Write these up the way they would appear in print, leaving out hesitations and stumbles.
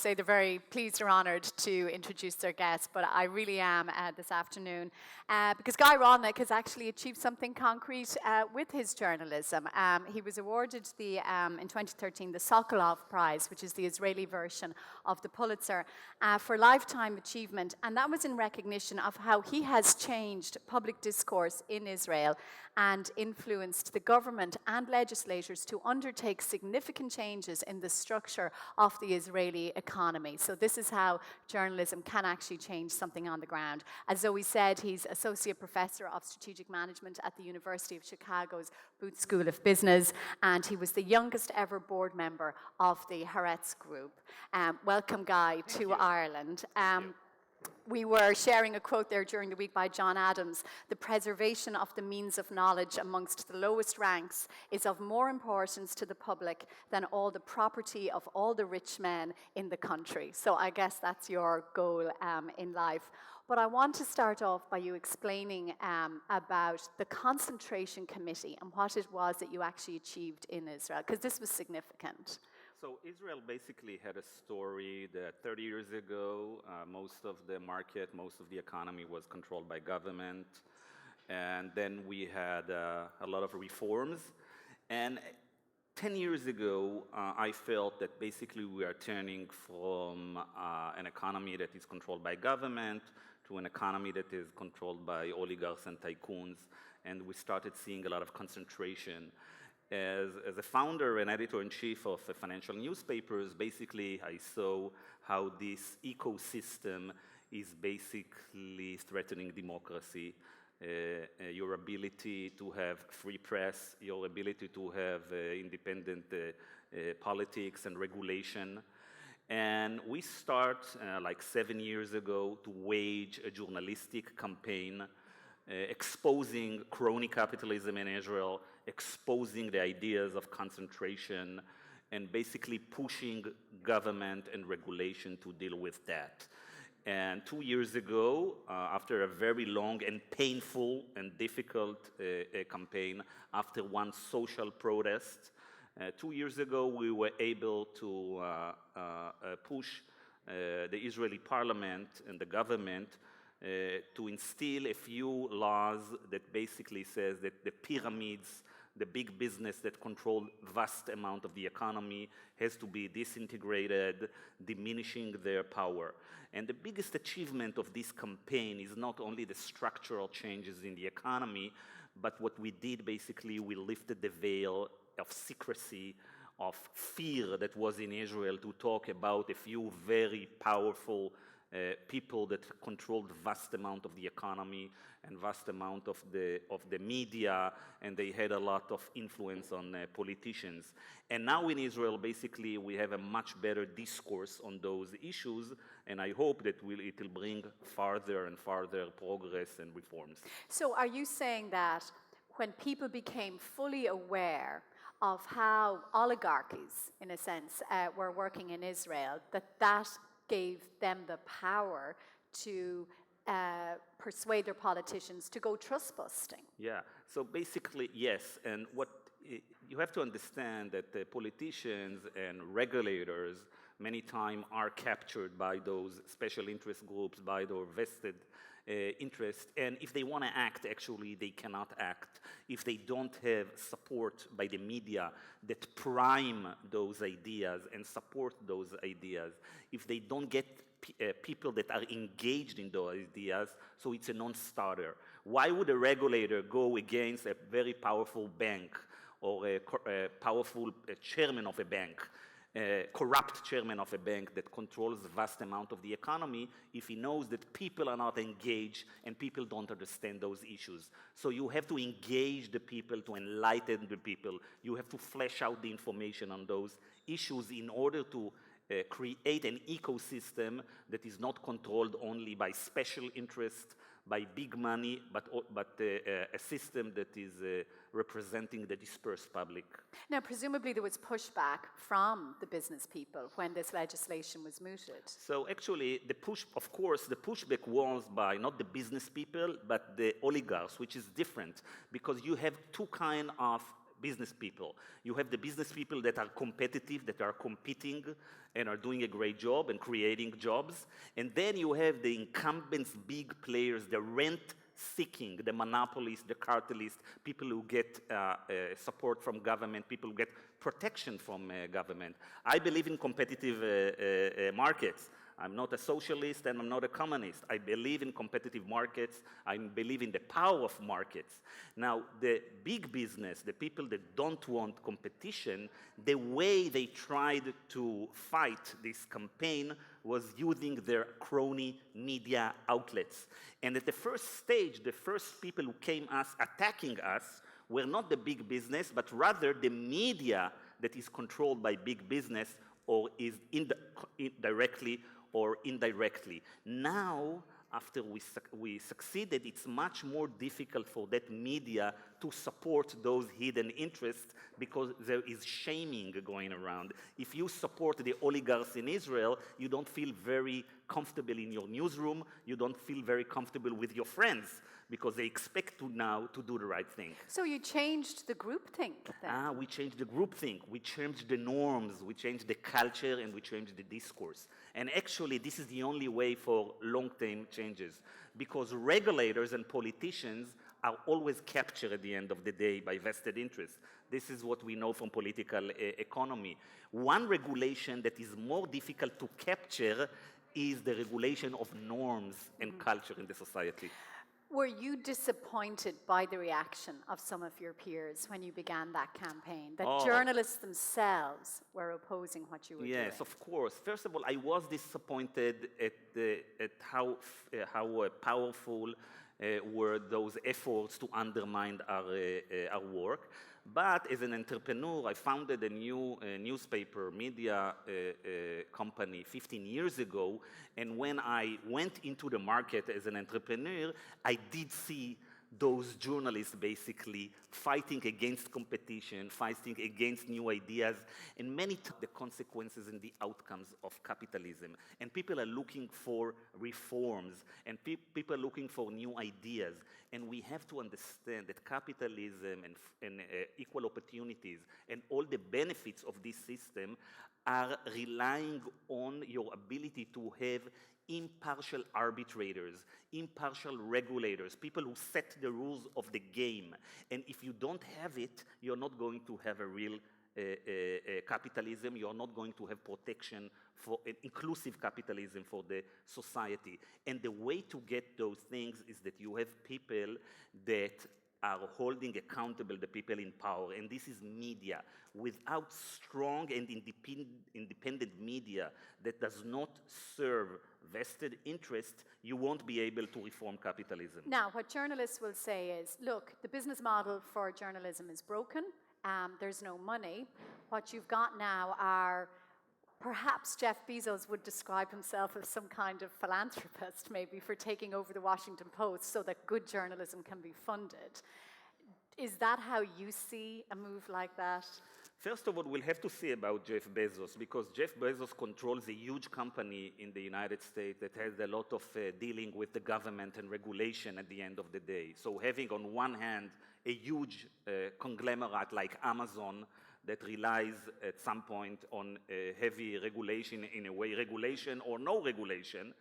say they're very pleased or honoured to introduce their guest, but I really am this afternoon because Guy Rolnik has actually achieved something concrete with his journalism. He was awarded in 2013 the Sokolov Prize, which is the Israeli version of the Pulitzer, for lifetime achievement, and that was in recognition of how he has changed public discourse in Israel and influenced the government and legislators to undertake significant changes in the structure of the Israeli economy. So this is how journalism can actually change something on the ground. As Zoe said, he's Associate Professor of Strategic Management at the University of Chicago's Booth School of Business, and he was the youngest ever board member of the Haaretz Group. Welcome, Guy, to Ireland. We were sharing a quote there during the week by John Adams: "The preservation of the means of knowledge amongst the lowest ranks is of more importance to the public than all the property of all the rich men in the country." So I guess that's your goal in life. But I want to start off by you explaining about the concentration committee and what it was that you actually achieved in Israel, because this was significant. So Israel basically had a story that 30 years ago, most of the market, most of the economy was controlled by government. And then we had a lot of reforms. And 10 years ago, I felt that basically we are turning from an economy that is controlled by government to an economy that is controlled by oligarchs and tycoons. And we started seeing a lot of concentration. As a founder and editor-in-chief of financial newspapers, basically I saw how this ecosystem is basically threatening democracy, your ability to have free press, your ability to have independent politics and regulation. And we start like 7 years ago to wage a journalistic campaign exposing crony capitalism in Israel, exposing the ideas of concentration, and basically pushing government and regulation to deal with that. And 2 years ago, after a very long and painful and difficult campaign, after one social protest, 2 years ago we were able to push the Israeli parliament and the government to instill a few laws that basically says that the pyramids, the big business that control vast amount of the economy, has to be disintegrated, diminishing their power. And the biggest achievement of this campaign is not only the structural changes in the economy, but what we did basically, we lifted the veil of secrecy, of fear that was in Israel, to talk about a few very powerful people that controlled vast amount of the economy and vast amount of the media, and they had a lot of influence on politicians. And now in Israel, basically, we have a much better discourse on those issues, and I hope that it will bring farther and farther progress and reforms. So are you saying that when people became fully aware of how oligarchies, in a sense, were working in Israel, that gave them the power to persuade their politicians to go trust-busting? Yeah, so basically, yes. And what you have to understand that the politicians and regulators many times are captured by those special interest groups, by their vested interest, and if they want to act, actually, they cannot act if they don't have support by the media that prime those ideas and support those ideas. If they don't get people that are engaged in those ideas, so it's a non-starter. Why would a regulator go against a very powerful bank or a powerful chairman of a bank? Corrupt chairman of a bank that controls a vast amount of the economy, if he knows that people are not engaged and people don't understand those issues. So you have to engage the people, to enlighten the people. You have to flesh out the information on those issues in order to create an ecosystem that is not controlled only by special interest, by big money, but a system that is representing the dispersed public. Now, presumably there was pushback from the business people when this legislation was mooted. So actually, the pushback was by not the business people, but the oligarchs, which is different, because you have two kinds of business people. You have the business people that are competitive, that are competing and are doing a great job and creating jobs. And then you have the incumbents, big players, the rent-seeking, the monopolists, the cartelists, people who get support from government, people who get protection from government. I believe in competitive markets. I'm not a socialist and I'm not a communist. I believe in competitive markets. I believe in the power of markets. Now, the big business, the people that don't want competition, the way they tried to fight this campaign was using their crony media outlets. And at the first stage, the first people who came attacking us were not the big business, but rather the media that is controlled by big business or is directly or indirectly. Now, after we succeeded, it's much more difficult for that media to support those hidden interests because there is shaming going around. If you support the oligarchs in Israel, you don't feel very comfortable in your newsroom, you don't feel very comfortable with your friends because they expect you now to do the right thing. So you changed the groupthink then? We changed the groupthink, we changed the norms, we changed the culture, and we changed the discourse. And actually, this is the only way for long-term changes, because regulators and politicians are always captured at the end of the day by vested interests. This is what we know from political economy. One regulation that is more difficult to capture is the regulation of norms and culture in the society. Were you disappointed by the reaction of some of your peers when you began that campaign? That journalists themselves were opposing what you were doing? Yes, of course. First of all, I was disappointed at how powerful were those efforts to undermine our work. But as an entrepreneur, I founded a new newspaper media company 15 years ago. And when I went into the market as an entrepreneur, I did see those journalists basically fighting against competition, fighting against new ideas, and many times the consequences and the outcomes of capitalism. And people are looking for reforms, and people are looking for new ideas. And we have to understand that capitalism and equal opportunities and all the benefits of this system are relying on your ability to have impartial arbitrators, impartial regulators, people who set the rules of the game. And if you don't have it, you're not going to have a real capitalism. You're not going to have protection for an inclusive capitalism for the society. And the way to get those things is that you have people that are holding accountable the people in power, and this is media. Without strong and independent media that does not serve vested interest, you won't be able to reform capitalism. Now, what journalists will say is, look, the business model for journalism is broken, there's no money. What you've got now are, perhaps Jeff Bezos would describe himself as some kind of philanthropist, maybe, for taking over the Washington Post so that good journalism can be funded. Is that how you see a move like that? First of all, we'll have to see about Jeff Bezos, because Jeff Bezos controls a huge company in the United States that has a lot of dealing with the government and regulation at the end of the day. So having on one hand a huge conglomerate like Amazon that relies at some point on heavy regulation, in a way regulation or no regulation,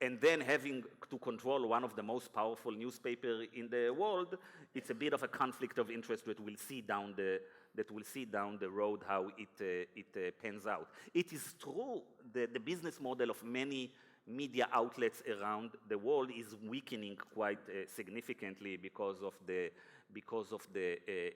and then having to control one of the most powerful newspapers in the world, it's a bit of a conflict of interest that we'll see down the road how it pans out. It is true that the business model of many media outlets around the world is weakening quite significantly because of the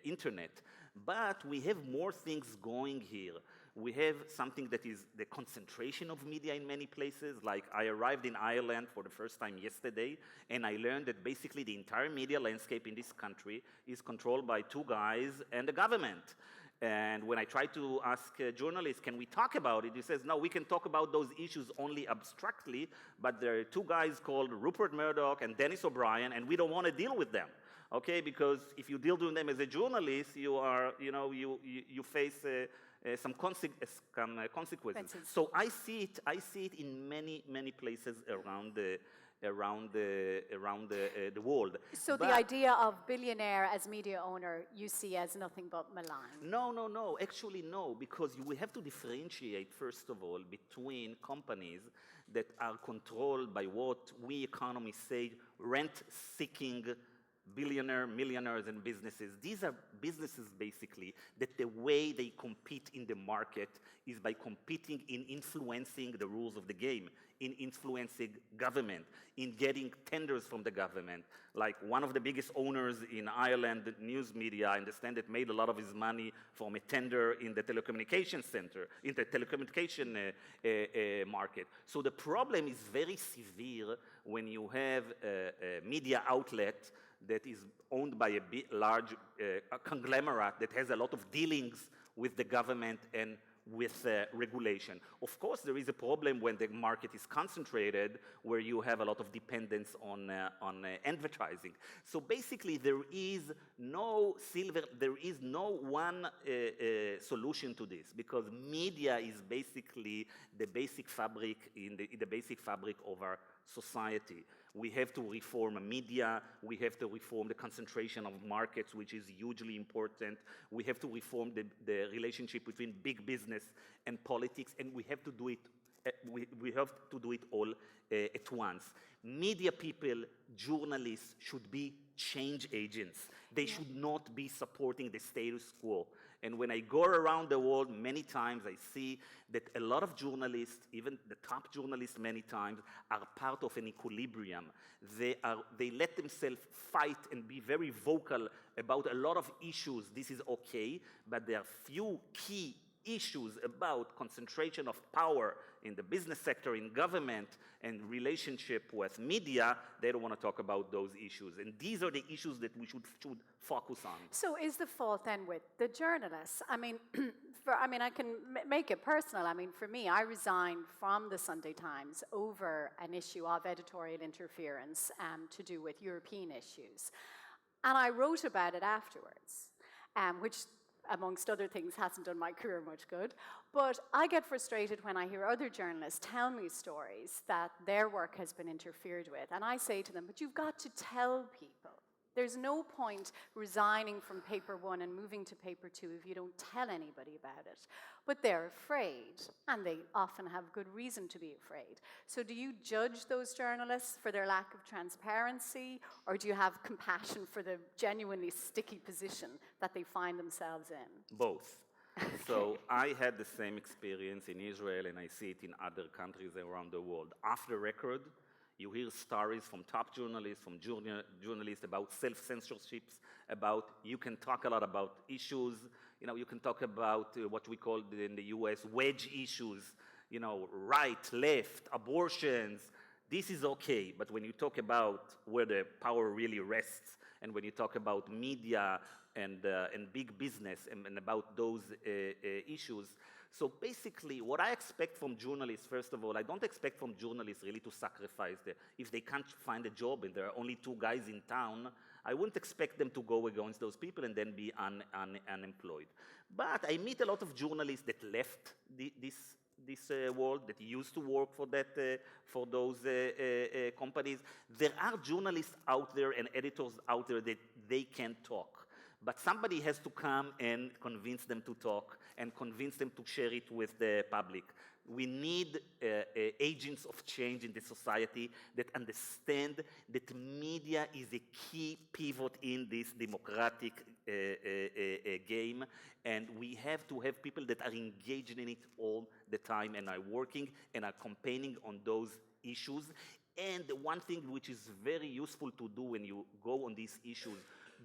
internet. But we have more things going here. We have something that is the concentration of media in many places. Like, I arrived in Ireland for the first time yesterday, and I learned that basically the entire media landscape in this country is controlled by two guys and the government. And when I try to ask journalists, can we talk about it? He says, no, we can talk about those issues only abstractly, but there are two guys called Rupert Murdoch and Dennis O'Brien, and we don't want to deal with them. Okay, because if you deal with them as a journalist, you face some consequences. So I see it in many places around the world. So the idea of billionaire as media owner you see as nothing but malign? No. Actually, no, because we have to differentiate, first of all, between companies that are controlled by what we economists say rent-seeking millionaires, and businesses. These are businesses, basically, that the way they compete in the market is by competing in influencing the rules of the game, in influencing government, in getting tenders from the government. Like one of the biggest owners in Ireland, news media, I understand, that made a lot of his money from a tender in the telecommunication center, in the telecommunication market. So the problem is very severe when you have a media outlet that is owned by a large conglomerate that has a lot of dealings with the government and with regulation. Of course, there is a problem when the market is concentrated, where you have a lot of dependence on advertising. So basically, there is no one solution to this, because media is basically the basic fabric the basic fabric of our society. We have to reform media. We have to reform the concentration of markets, which is hugely important. We have to reform the relationship between big business and politics, and we have to do it. We have to do it all at once. Media people, journalists, should be change agents. They should not be supporting the status quo. And when I go around the world, many times I see that a lot of journalists, even the top journalists many times, are part of an equilibrium. They let themselves fight and be very vocal about a lot of issues. This is okay, but there are few key issues about concentration of power in the business sector, in government, and relationship with media. They don't want to talk about those issues. And these are the issues that we should focus on. So is the fault then with the journalists? I mean, I can make it personal. I mean, for me, I resigned from the Sunday Times over an issue of editorial interference to do with European issues. And I wrote about it afterwards, which, amongst other things, hasn't done my career much good. But I get frustrated when I hear other journalists tell me stories that their work has been interfered with. And I say to them, but you've got to tell people. There's no point resigning from paper one and moving to paper two if you don't tell anybody about it. But they're afraid, and they often have good reason to be afraid. So do you judge those journalists for their lack of transparency, or do you have compassion for the genuinely sticky position that they find themselves in? Both. So I had the same experience in Israel, and I see it in other countries around the world. Off the record, you hear stories from top journalists, from journalists about self-censorships, about you can talk a lot about issues. You know, you can talk about what we call in the US wedge issues, you know, right, left, abortions. This is okay, but when you talk about where the power really rests, and when you talk about media and big business and about those issues. So basically, what I expect from journalists, first of all, I don't expect from journalists really to sacrifice if they can't find a job and there are only two guys in town, I wouldn't expect them to go against those people and then be unemployed. But I meet a lot of journalists that left this world, that used to work for those companies. There are journalists out there and editors out there that they can't talk. But somebody has to come and convince them to talk and convince them to share it with the public. We need agents of change in the society that understand that media is a key pivot in this democratic game, and we have to have people that are engaged in it all the time and are working and are campaigning on those issues. And one thing which is very useful to do when you go on these issues,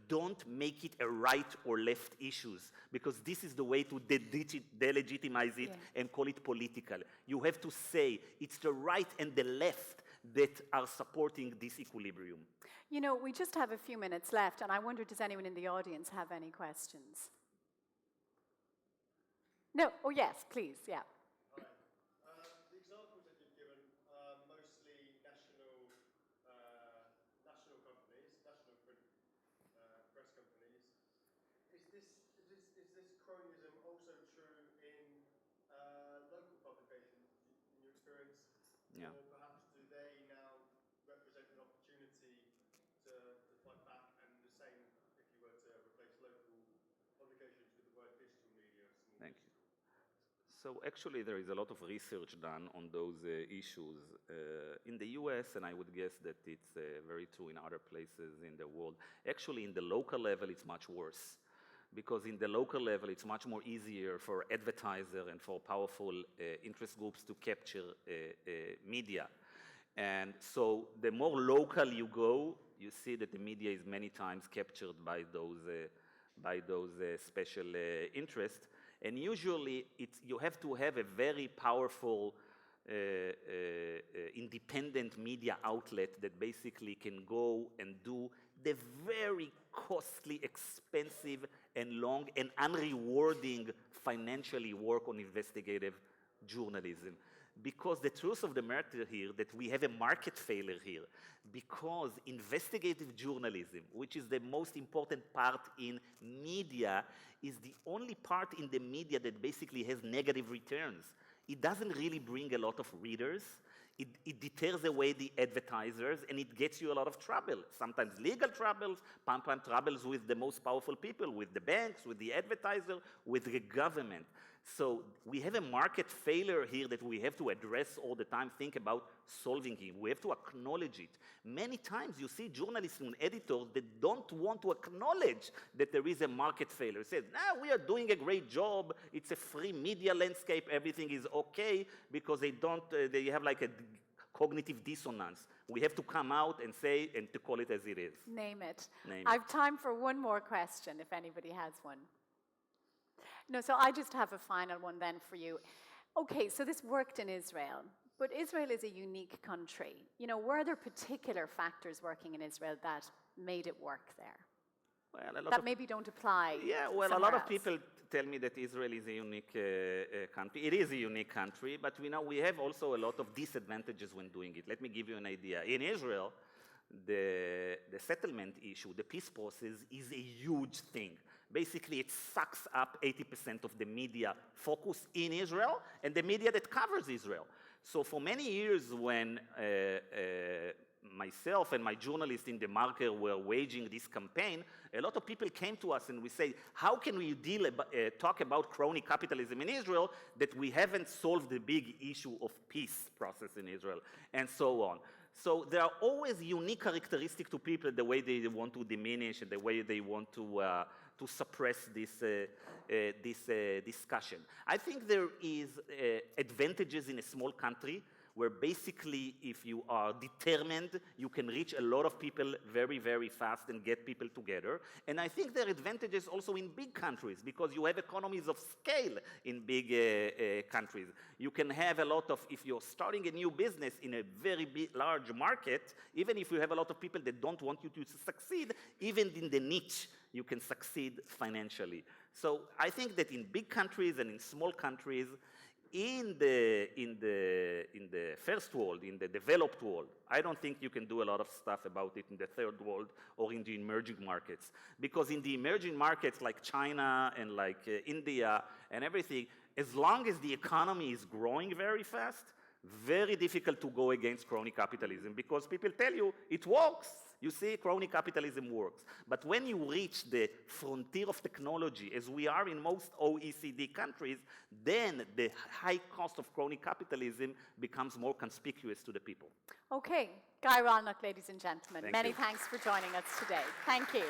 don't make it a right or left issues, because this is the way to delegitimize it and call it political. You have to say it's the right and the left that are supporting this equilibrium. You know, we just have a few minutes left, and I wonder, does anyone in the audience have any questions? No? Oh, yes, please, yeah. The examples that you've given are mostly national companies, national press companies. Is this cronyism also true in local publications, in your experience? Yeah. Or perhaps do they now represent So actually, there is a lot of research done on those issues in the US, and I would guess that it's very true in other places in the world. Actually, in the local level, it's much worse. Because in the local level, it's much more easier for advertisers and for powerful interest groups to capture media. And so the more local you go, you see that the media is many times captured by those special interests. And usually, you have to have a very powerful independent media outlet that basically can go and do the very costly, expensive, and long and unrewarding financially work on investigative journalism. Because the truth of the matter here that we have a market failure here, because investigative journalism, which is the most important part in media, is the only part in the media that basically has negative returns. It doesn't really bring a lot of readers. It deters away the advertisers, and it gets you a lot of trouble. Sometimes legal troubles, sometimes troubles with the most powerful people, with the banks, with the advertiser, with the government. So we have a market failure here that we have to address all the time, think about solving it. We have to acknowledge it. Many times you see journalists and editors that don't want to acknowledge that there is a market failure. They say, "No, we are doing a great job. It's a free media landscape. Everything is okay," because they have like a cognitive dissonance. We have to come out and say, and to call it as it is. Name it. Name I it. have time for one more question, if anybody has one. No, so I just have a final one then for you. Okay, so this worked in Israel, but Israel is a unique country. You know, were there particular factors working in Israel that made it work there? Well, That maybe don't apply. Yeah, well, a somewhere lot of else? people tell me that Israel is a unique country. It is a unique country, but we have also a lot of disadvantages when doing it. Let me give you an idea. In Israel, the settlement issue, the peace process, is a huge thing. Basically, it sucks up 80% of the media focus in Israel and the media that covers Israel. So for many years when myself and my journalists in the market were waging this campaign, a lot of people came to us and we say, how can we talk about crony capitalism in Israel that we haven't solved the big issue of peace process in Israel, and so on. So there are always unique characteristics to people, the way they want to diminish and the way they want to suppress this discussion. I think there is advantages in a small country where basically if you are determined, you can reach a lot of people very, very fast and get people together. And I think there are advantages also in big countries because you have economies of scale in big countries. You can have a lot of, if you're starting a new business in a very big, large market, even if you have a lot of people that don't want you to succeed, even in the niche, you can succeed financially. So I think that in big countries and in small countries, in the first world, in the developed world, I don't think you can do a lot of stuff about it in the third world or in the emerging markets. Because in the emerging markets like China and like India and everything, as long as the economy is growing very fast, very difficult to go against crony capitalism because people tell you it works. You see, crony capitalism works. But when you reach the frontier of technology, as we are in most OECD countries, then the high cost of crony capitalism becomes more conspicuous to the people. Okay, Guy Rolnik, ladies and gentlemen, Thank many you. thanks for joining us today. Thank you.